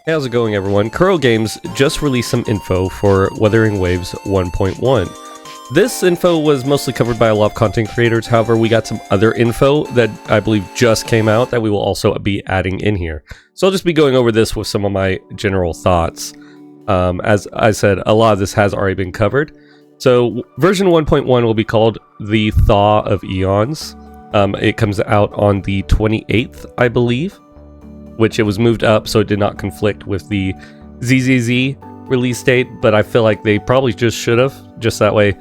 Hey, how's it going, everyone? Kuro Games just released some info for Wuthering Waves 1.1. This info was mostly covered by a lot of content creators. However, we got some other info that I believe just came out that we will also be adding in here. So I'll just be going over this with some of my general thoughts. As I said, a lot of this has already been covered. So version 1.1 will be called the Thaw of Eons. It comes out on the 28th, I believe, which it was moved up so it did not conflict with the ZZZ release date, but I feel like they probably just should have, just that way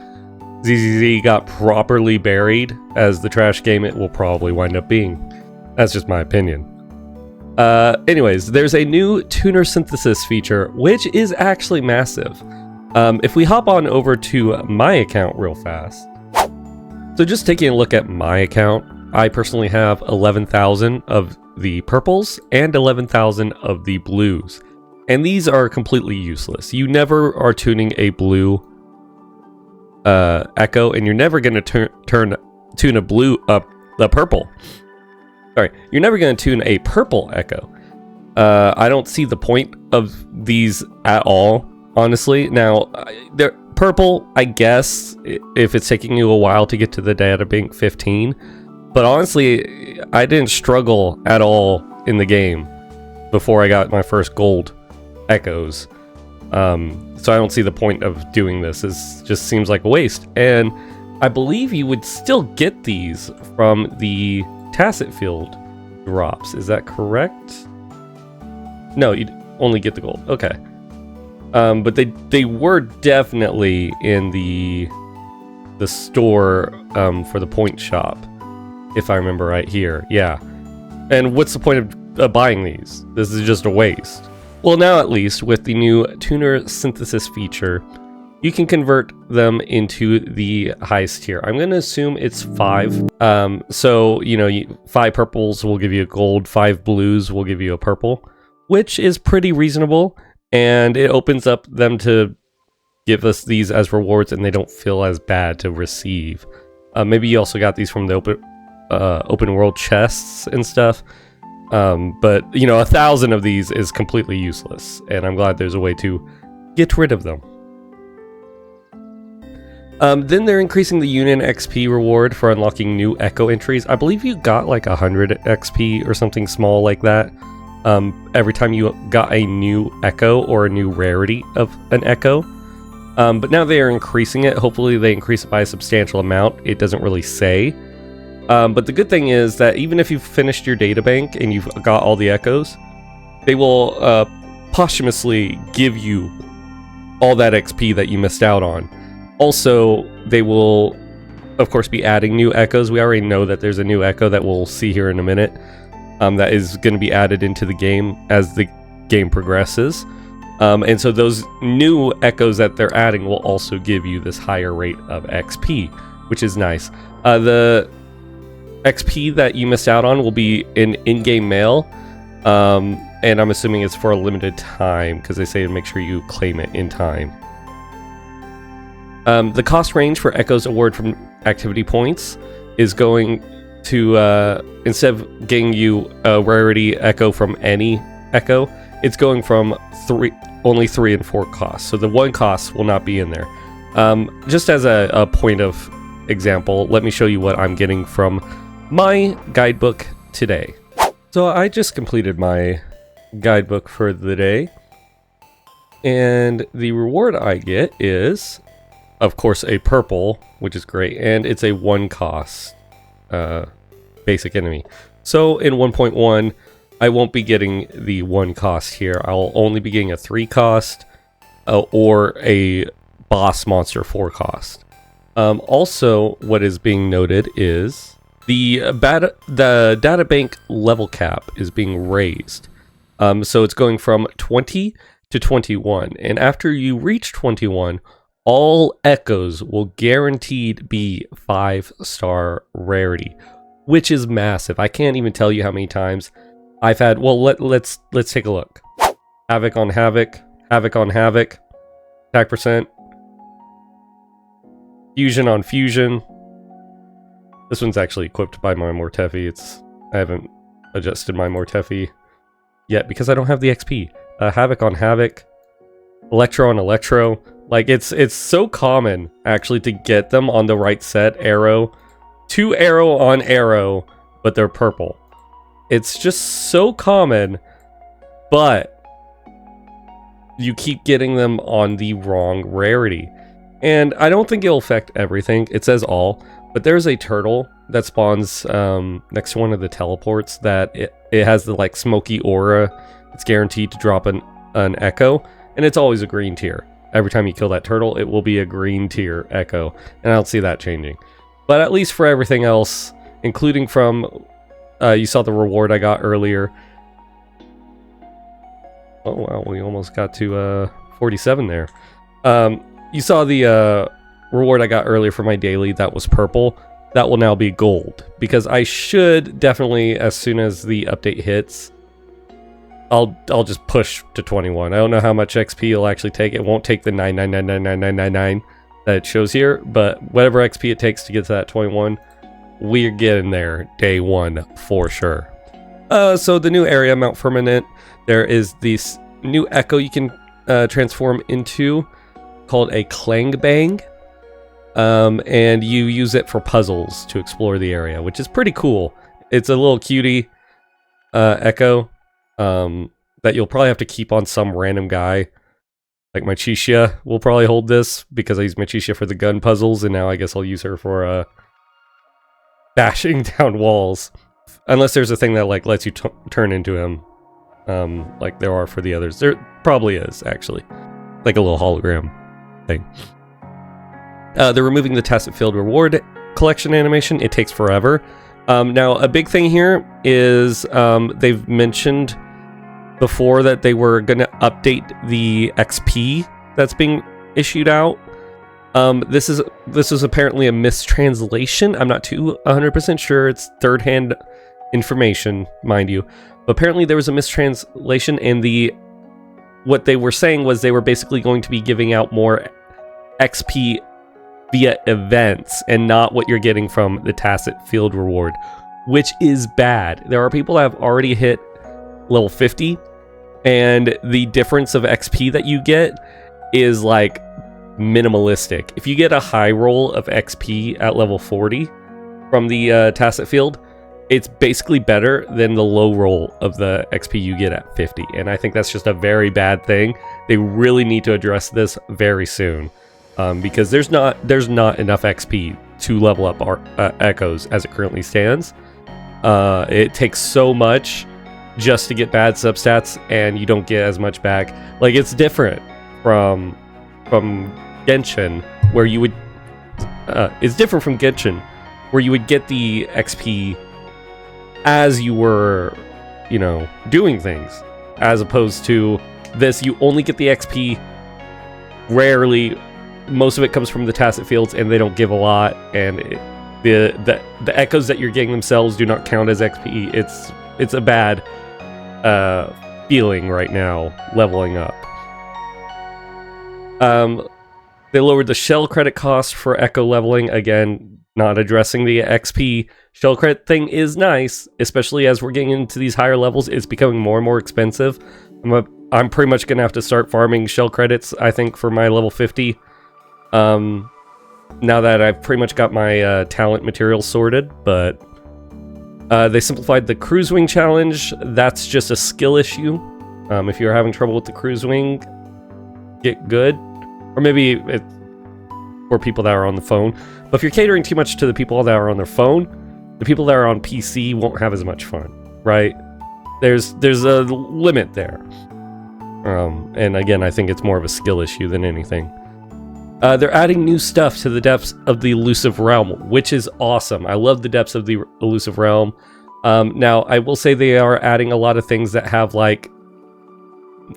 ZZZ got properly buried as the trash game it will probably wind up being. That's just my opinion. Anyways, there's a new tuner synthesis feature, which is actually massive. If we hop on over to my account real fast. So just taking a look at my account, I personally have 11,000 of the purples and 11,000 of the blues. And these are completely useless. You never are tuning a blue echo, and you're never going to tune a blue the purple. Sorry, you're never going to tune a purple echo. I don't see the point of these at all, honestly. Now, they're purple, I guess, if it's taking you a while to get to the data bank 15. But honestly, I didn't struggle at all in the game before I got my first gold echoes. So I don't see the point of doing this. It just seems like a waste. And I believe you would still get these from the Tacit Field drops. Is that correct? No, you'd only get the gold. Okay. But they were definitely in the store for the point shop, if I remember right here. Yeah. And what's the point of buying these? This is just a waste. Well, now at least with the new tuner synthesis feature, you can convert them into the highest tier. I'm going to assume it's 5. So, you know, 5 purples will give you a gold, 5 blues will give you a purple, which is pretty reasonable. And it opens up them to give us these as rewards, and they don't feel as bad to receive. Maybe you also got these from the open world chests and stuff. But, you know, 1,000 of these is completely useless, and I'm glad there's a way to get rid of them. Then they're increasing the Union XP reward for unlocking new Echo entries. I believe you got like 100 XP or something small like that. Every time you got a new Echo or a new rarity of an Echo. But now they are increasing it. Hopefully they increase it by a substantial amount. It doesn't really say. But the good thing is that even if you've finished your databank and you've got all the Echoes, they will posthumously give you all that XP that you missed out on. Also, they will, of course, be adding new Echoes. We already know that there's a new Echo that we'll see here in a minute. That is going to be added into the game as the game progresses. And so those new Echoes that they're adding will also give you this higher rate of XP, which is nice. The XP that you missed out on will be in-game mail, and I'm assuming it's for a limited time, because they say to make sure you claim it in time. The cost range for Echoes award from activity points is going to, instead of getting you a rarity Echo from any Echo, it's going from only 3 and 4 costs. So the 1 cost will not be in there. Just as a point of example, let me show you what I'm getting from my guidebook today. So I just completed my guidebook for the day, and the reward I get is, of course, a purple, which is great, and it's a 1 cost basic enemy. So in 1.1, I won't be getting the 1 cost here. I'll only be getting a 3 cost or a boss monster 4 cost. Also, what is being noted is the databank level cap is being raised. So it's going from 20 to 21. And after you reach 21, all Echoes will guaranteed be 5-star rarity, which is massive. I can't even tell you how many times I've had. Well, let's take a look. Havoc on Havoc, Havoc on Havoc, attack percent, Fusion on Fusion. This one's actually equipped by my Mortefi. I haven't adjusted my Mortefi yet because I don't have the XP. Havoc on Havoc, Electro on Electro. Like, it's so common, actually, to get them on the right set. Arrow. 2 arrow on arrow, but they're purple. It's just so common, but you keep getting them on the wrong rarity. And I don't think it'll affect everything. It says all, but there's a turtle that spawns next to one of the teleports that it has the like smoky aura. It's guaranteed to drop an echo, and it's always a green tier. Every time you kill that turtle, it will be a green tier echo, and I don't see that changing. But at least for everything else, including from, you saw the reward I got earlier. Oh wow, we almost got to 47 there. You saw the reward I got earlier for my daily that was purple. That will now be gold, because I should definitely, as soon as the update hits, I'll just push to 21. I don't know how much XP it'll actually take. It won't take the 9999999 that it shows here, but whatever XP it takes to get to that 21, we're getting there day 1 for sure. So the new area, Mount Firmament, there is this new echo you can transform into called a Clang Bang. And you use it for puzzles to explore the area, which is pretty cool. It's a little cutie echo that you'll probably have to keep on some random guy. Like my Chisha will probably hold this, because I use my Chisha for the gun puzzles, and now I guess I'll use her for bashing down walls. Unless there's a thing that like lets you turn into him, like there are for the others. There probably is, actually. Like a little hologram thing. They're removing the Tacit Field reward collection animation. It takes forever. Now, a big thing here is they've mentioned before that they were going to update the XP that's being issued out. This is apparently a mistranslation. I'm not too 100% sure. It's third-hand information, mind you. But apparently there was a mistranslation, and what they were saying was they were basically going to be giving out more XP via events and not what you're getting from the Tacit Field reward, which is bad. There are people that have already hit level 50, and the difference of XP that you get is like minimalistic. If you get a high roll of XP at level 40 from the Tacit Field, it's basically better than the low roll of the XP you get at 50, and I think that's just a very bad thing. They really need to address this very soon. Because there's not enough XP to level up our echoes as it currently stands. It takes so much just to get bad substats, and you don't get as much back. Like, it's different from Genshin, where you would it's different from Genshin, where you would get the XP as you were, doing things, as opposed to this. You only get the XP rarely. Most of it comes from the Tacit Fields, and they don't give a lot, and the echoes that you're getting themselves do not count as XP. It's a bad feeling right now, leveling up. They lowered the shell credit cost for echo leveling, again, not addressing the XP. Shell credit thing is nice, especially as we're getting into these higher levels. It's becoming more and more expensive. I'm pretty much going to have to start farming shell credits, I think, for my level 50. Now that I've pretty much got my talent materials sorted, but they simplified the cruise wing challenge. That's just a skill issue. If you're having trouble with the cruise wing, get good. Or maybe it's for people that are on the phone. But if you're catering too much to the people that are on their phone, the people that are on PC won't have as much fun, right? There's a limit there. And again, I think it's more of a skill issue than anything. They're adding new stuff to the depths of the Elusive Realm, which is awesome. I love the depths of the Elusive Realm. Now, I will say they are adding a lot of things that have, like,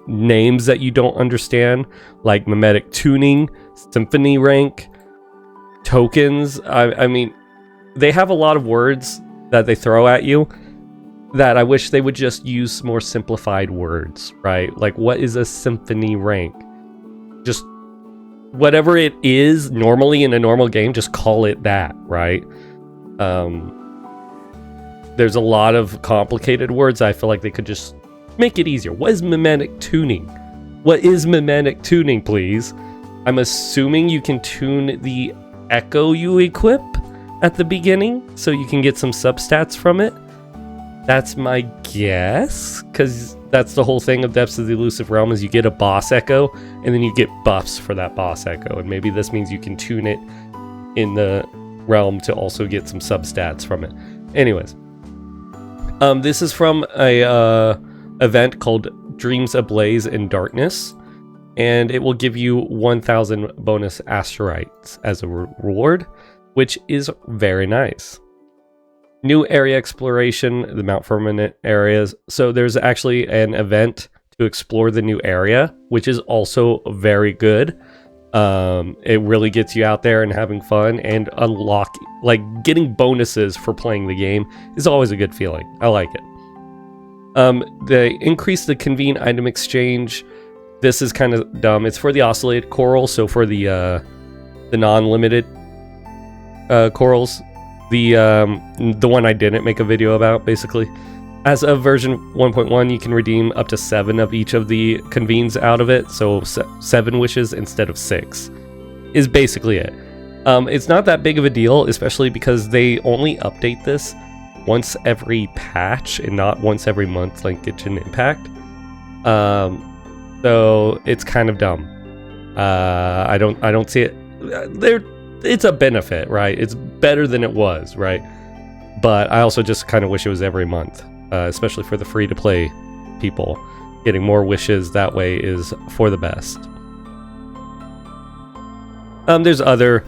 names that you don't understand, like mimetic tuning, symphony rank, tokens. I mean, they have a lot of words that they throw at you that I wish they would just use more simplified words, right? Like, what is a symphony rank? Just whatever it is normally in a normal game, just call it that, right? There's a lot of complicated words I feel like they could just Make it easier. What is mimetic tuning? What is mimetic tuning, please? I'm assuming you can tune the echo you equip at the beginning, so you can get some substats from it. That's my guess, because that's the whole thing of Depths of the Elusive Realm, is you get a boss echo, and then you get buffs for that boss echo, and maybe this means you can tune it in the realm to also get some substats from it. Anyways, this is from a event called Dreams Ablaze in Darkness, and it will give you 1,000 bonus asteroids as a reward, which is very nice. New area exploration, the Mount Firmament areas. So there's actually an event to explore the new area, which is also very good. It really gets you out there and having fun, and getting bonuses for playing the game is always a good feeling. I like it. They increase the convene item exchange. This is kind of dumb. It's for the oscillated coral, so for the non-limited corals, the one I didn't make a video about, basically. As of version 1.1, you can redeem up to 7 of each of the convenes out of it, so 7 wishes instead of 6 is basically it. It's not that big of a deal, especially because they only update this once every patch and not once every month like Genshin Impact. So it's kind of dumb. I don't see it. It's a benefit, right? It's better than it was, right? But I also just kind of wish it was every month, especially for the free-to-play people. Getting more wishes that way is for the best. There's other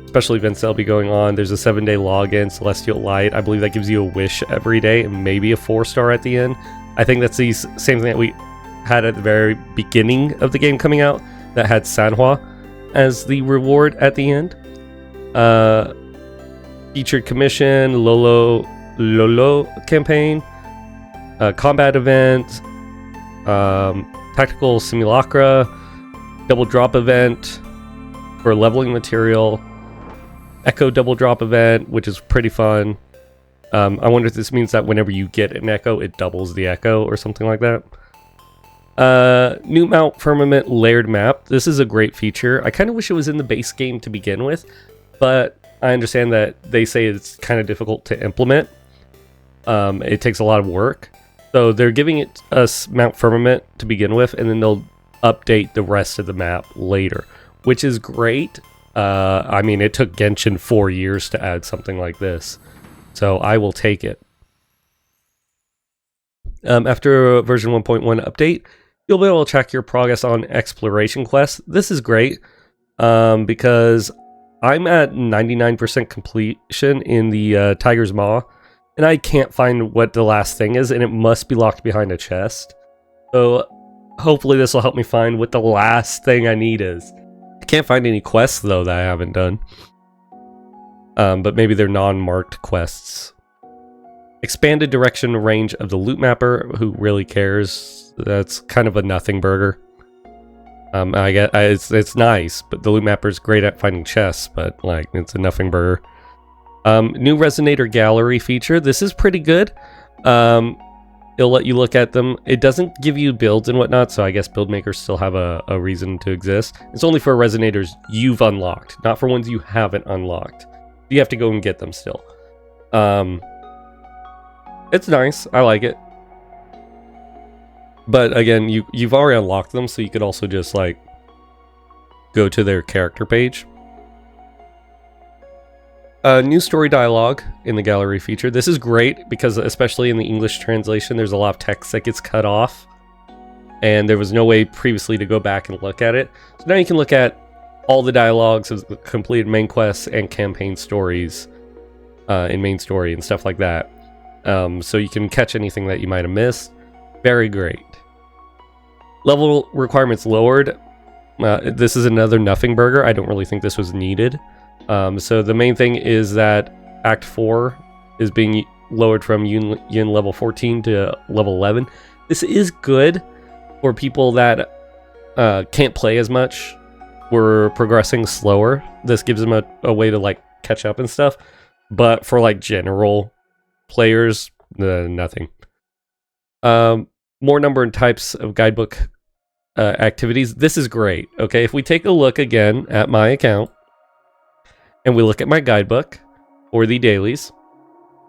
special events that'll be going on. There's a 7-day login, Celestial Light. I believe that gives you a wish every day and maybe a 4-star at the end. I think that's the same thing that we had at the very beginning of the game coming out that had Sanhua as the reward at the end. Featured commission, Lolo campaign, combat event, tactical simulacra, double drop event for leveling material, echo double drop event, which is pretty fun. I wonder if this means that whenever you get an echo, it doubles the echo or something like that. New Mount Firmament layered map. This is a great feature. I kind of wish it was in the base game to begin with, but I understand that they say it's kind of difficult to implement. It takes a lot of work. So they're giving us Mount Firmament to begin with, and then they'll update the rest of the map later, which is great. I mean, it took Genshin 4 years to add something like this, so I will take it. After version 1.1 update, you'll be able to track your progress on exploration quests. This is great because I'm at 99% completion in the Tiger's Maw, and I can't find what the last thing is, and it must be locked behind a chest. So hopefully this will help me find what the last thing I need is. I can't find any quests, though, that I haven't done. But maybe they're non-marked quests. Expanded direction range of the loot mapper. Who really cares? That's kind of a nothing burger. I get it's nice, but the loot mapper is great at finding chests, but like it's a nothing burger. New resonator gallery feature. This is pretty good. It'll let you look at them. It doesn't give you builds and whatnot, so I guess build makers still have a reason to exist. It's only for resonators you've unlocked, not for ones you haven't unlocked. You have to go and get them still. It's nice. I like it. But again, you've already unlocked them, so you could also just like go to their character page. New story dialogue in the gallery feature. This is great because especially in the English translation, there's a lot of text that gets cut off, and there was no way previously to go back and look at it. So now you can look at all the dialogues of the completed main quests and campaign stories in main story and stuff like that. So you can catch anything that you might have missed. Very great. Level requirements lowered. This is another nothing burger. I don't really think this was needed. So the main thing is that Act 4 is being lowered from Yin level 14 to level 11. This is good for people that can't play as much. We're progressing slower. This gives them a way to like catch up and stuff. But for like general players, nothing. More number and types of guidebook activities. This is great. Okay, if we take a look again at my account and we look at my guidebook or the dailies,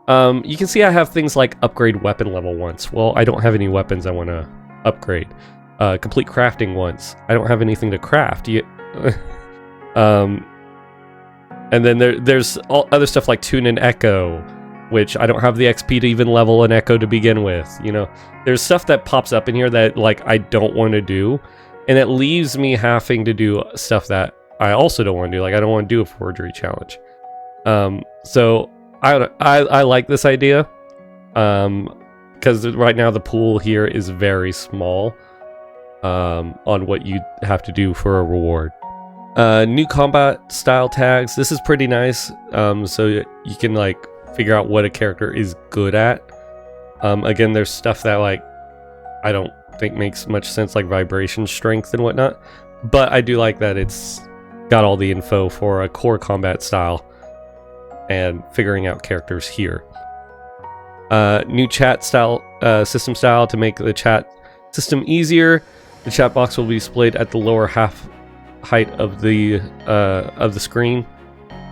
you can see I have things like upgrade weapon level once. Well, I don't have any weapons I want to upgrade. Complete crafting once. I don't have anything to craft. And then there's all other stuff like tune and echo, which I don't have the XP to even level an echo to begin with. You know, there's stuff that pops up in here that like I don't want to do, and it leaves me having to do stuff that I also don't want to do. Like I don't want to do a forgery challenge. So I like this idea, because right now the pool here is very small on what you have to do for a reward. New combat style tags. This is pretty nice. So you can like figure out what a character is good at. Again, there's stuff that like I don't think makes much sense, like vibration strength and whatnot. But I do like that it's got all the info for a core combat style and figuring out characters here. New chat style, system style to make the chat system easier. The chat box will be displayed at the lower half height of the screen.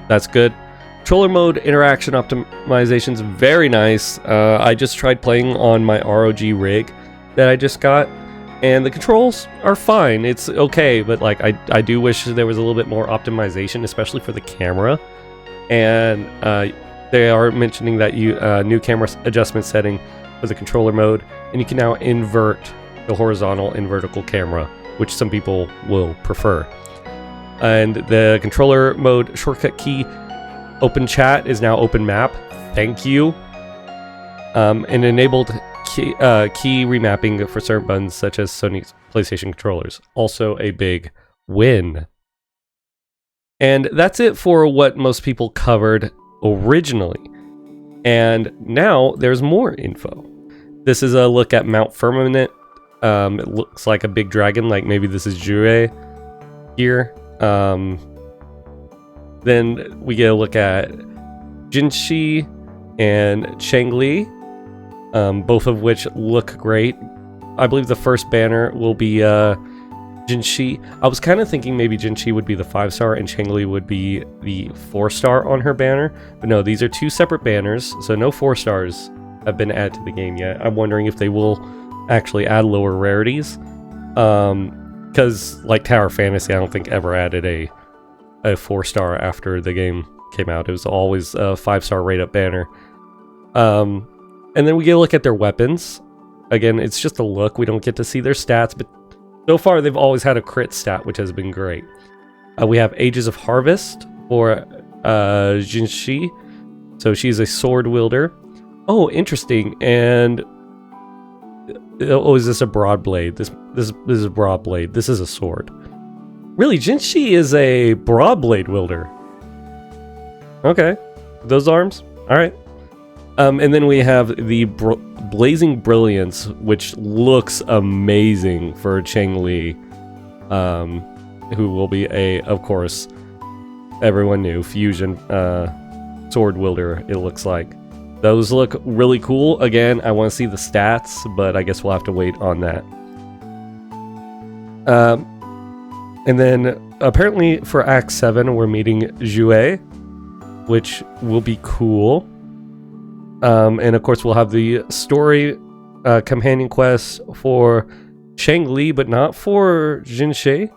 That's good. Controller mode interaction optimization's very nice. I just tried playing on my ROG rig that I just got, and the controls are fine. It's okay, but like I do wish there was a little bit more optimization, especially for the camera. And they are mentioning that you new camera adjustment setting for the controller mode, and you can now invert the horizontal and vertical camera, which some people will prefer. And the controller mode shortcut key open chat is now open map. Thank you. And enabled key remapping for certain buttons such as Sony's PlayStation controllers. Also a big win. And that's it for what most people covered originally. And now there's more info. This is a look at Mount Firmament. It looks like a big dragon, like maybe this is Jue here. Then we get a look at Jinhsi and Changli, both of which look great. I believe the first banner will be Jinhsi. I was kind of thinking maybe Jinhsi would be the 5-star and Changli would be the 4-star on her banner. But no, these are two separate banners, so no 4-stars have been added to the game yet. I'm wondering if they will actually add lower rarities. Because like Tower Fantasy, I don't think ever added a 4-star after the game came out. It was always a 5-star rate up banner. And then we get a look at their weapons. Again, it's just a look. We don't get to see their stats, but so far they've always had a crit stat, which has been great. We have Ages of Harvest for Jinhsi. So she's a sword wielder. Oh, interesting. And oh, is this a broad blade? This is a broad blade. This is a sword. Really, Jinhsi is a broad blade wielder. Okay, those arms. All right. And then we have the Blazing Brilliance, which looks amazing for Changli, who will be of course, everyone knew, fusion sword wielder, it looks like. Those look really cool. Again, I want to see the stats, but I guess we'll have to wait on that. And then, apparently for Act 7, we're meeting Jue, which will be cool. And of course, we'll have the story companion quest for Changli, but not for Jinhsi.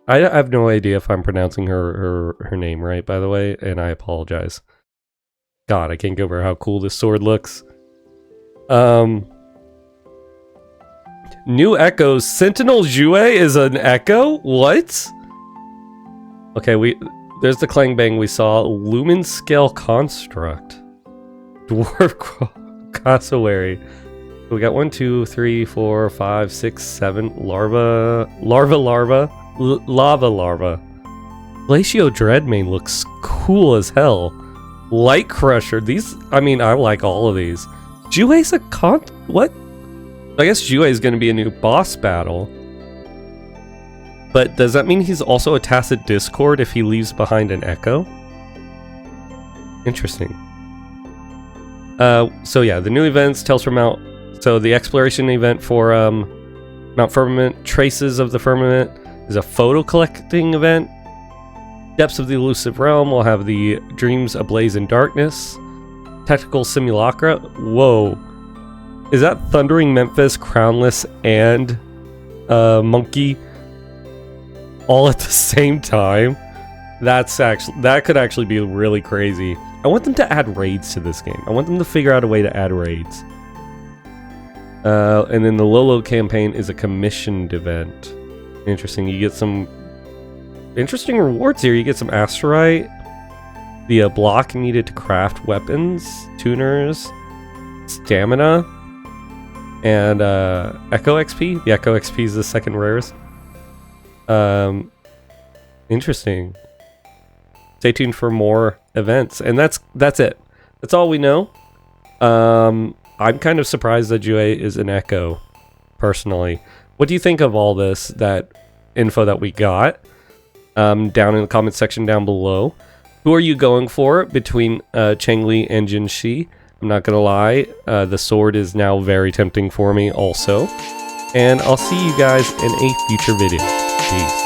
I have no idea if I'm pronouncing her name right, by the way, and I apologize. God, I can't get over how cool this sword looks. New Echoes. Sentinel Jue is an Echo? What? Okay, there's the Clang Bang we saw. Lumen Scale Construct. Dwarf Cassowary. We got 1, 2, 3, 4, 5, 6, 7 Lava Larva. Glacio Dreadmane looks cool as hell. Light Crusher. I like all of these. Jue's a what? I guess Jue is going to be a new boss battle. But does that mean he's also a Tacit Discord if he leaves behind an Echo? Interesting. So yeah, the new events, Tales from Mount. So the exploration event for Mount Firmament, Traces of the Firmament, is a photo collecting event. Depths of the Elusive Realm will have the Dreams Ablaze in Darkness. Tactical Simulacra. Whoa. Is that Thundering Memphis, Crownless, and Monkey all at the same time? That could actually be really crazy. I want them to add raids to this game. I want them to figure out a way to add raids. And then the Lolo campaign is a commissioned event. Interesting. You get some interesting rewards here. You get some asterite, the block needed to craft weapons, tuners, stamina, and Echo XP. The Echo XP is the second rarest. Interesting. Stay tuned for more events, and that's it. That's all we know. I'm kind of surprised that Jue is an Echo, personally. What do you think of all this, that info that we got? Down in the comment section down below. Who are you going for between Changli and Jinhsi? I'm not gonna lie, the sword is now very tempting for me also. And I'll see you guys in a future video. Peace.